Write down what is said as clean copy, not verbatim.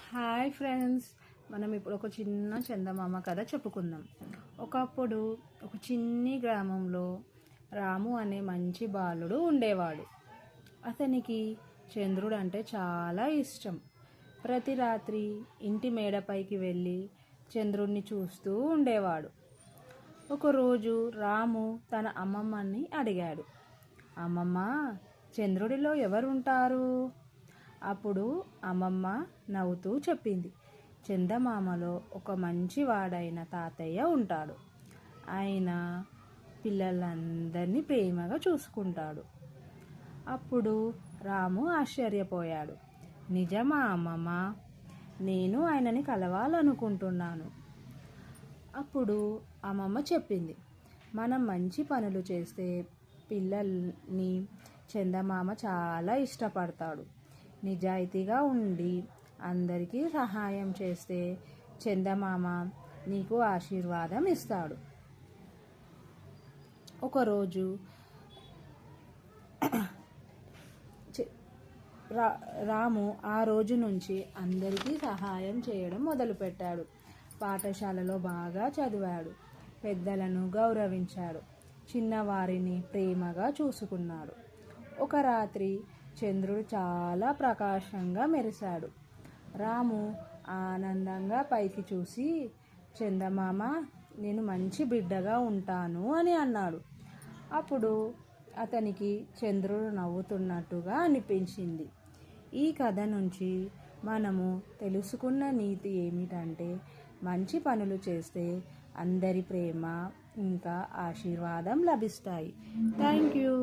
Hi friends, మనం ఇప్పుడు ఒక చిన్న చందమామ కథ చెప్పుకుందాం. ఒకప్పుడు ఒక చిన్ని గ్రామంలో రాము అనే మంచి బాలుడు ఉండేవాడు. అతనికి చంద్రుడు అంటే చాలా ఇష్టం. ప్రతి రాత్రి ఇంటి మేడపైకి వెళ్ళి చంద్రుడిని చూస్తూ ఉండేవాడు. ఒకరోజు రాము తన అమ్మమ్మని అడిగాడు, అమ్మమ్మ, చంద్రుడిలో ఎవరుంటారు? అప్పుడు అమ్మమ్మ నవ్వుతూ చెప్పింది, చందమామలో ఒక మంచివాడైన తాతయ్య ఉంటాడు. ఆయన పిల్లలందరినీ ప్రేమగా చూసుకుంటాడు. అప్పుడు రాము ఆశ్చర్యపోయాడు. నిజమా అమ్మమ్మ? నేను ఆయనని కలవాలనుకుంటున్నాను. అప్పుడు అమ్మమ్మ చెప్పింది, మనం మంచి పనులు చేస్తే పిల్లల్ని చందమామ చాలా ఇష్టపడతాడు. నిజాయితీగా ఉండి అందరికీ సహాయం చేస్తే చందమామ నీకు ఆశీర్వాదం ఇస్తాడు. ఒకరోజు రాము ఆ రోజు నుంచి అందరికీ సహాయం చేయడం మొదలుపెట్టాడు. పాఠశాలలో బాగా చదివాడు, పెద్దలను గౌరవించాడు, చిన్నవారిని ప్రేమగా చూసుకున్నాడు. ఒక రాత్రి చంద్రుడు చాలా ప్రకాశంగా మెరిశాడు. రాము ఆనందంగా పైకి చూసి, చందమామ, నేను మంచి బిడ్డగా ఉంటాను అని అన్నాడు. అప్పుడు అతనికి చంద్రుడు నవ్వుతున్నట్టుగా అనిపించింది. ఈ కథ నుంచి మనము తెలుసుకున్న నీతి ఏమిటంటే, మంచి పనులు చేస్తే అందరి ప్రేమ ఇంకా ఆశీర్వాదం లభిస్తాయి. Thank you.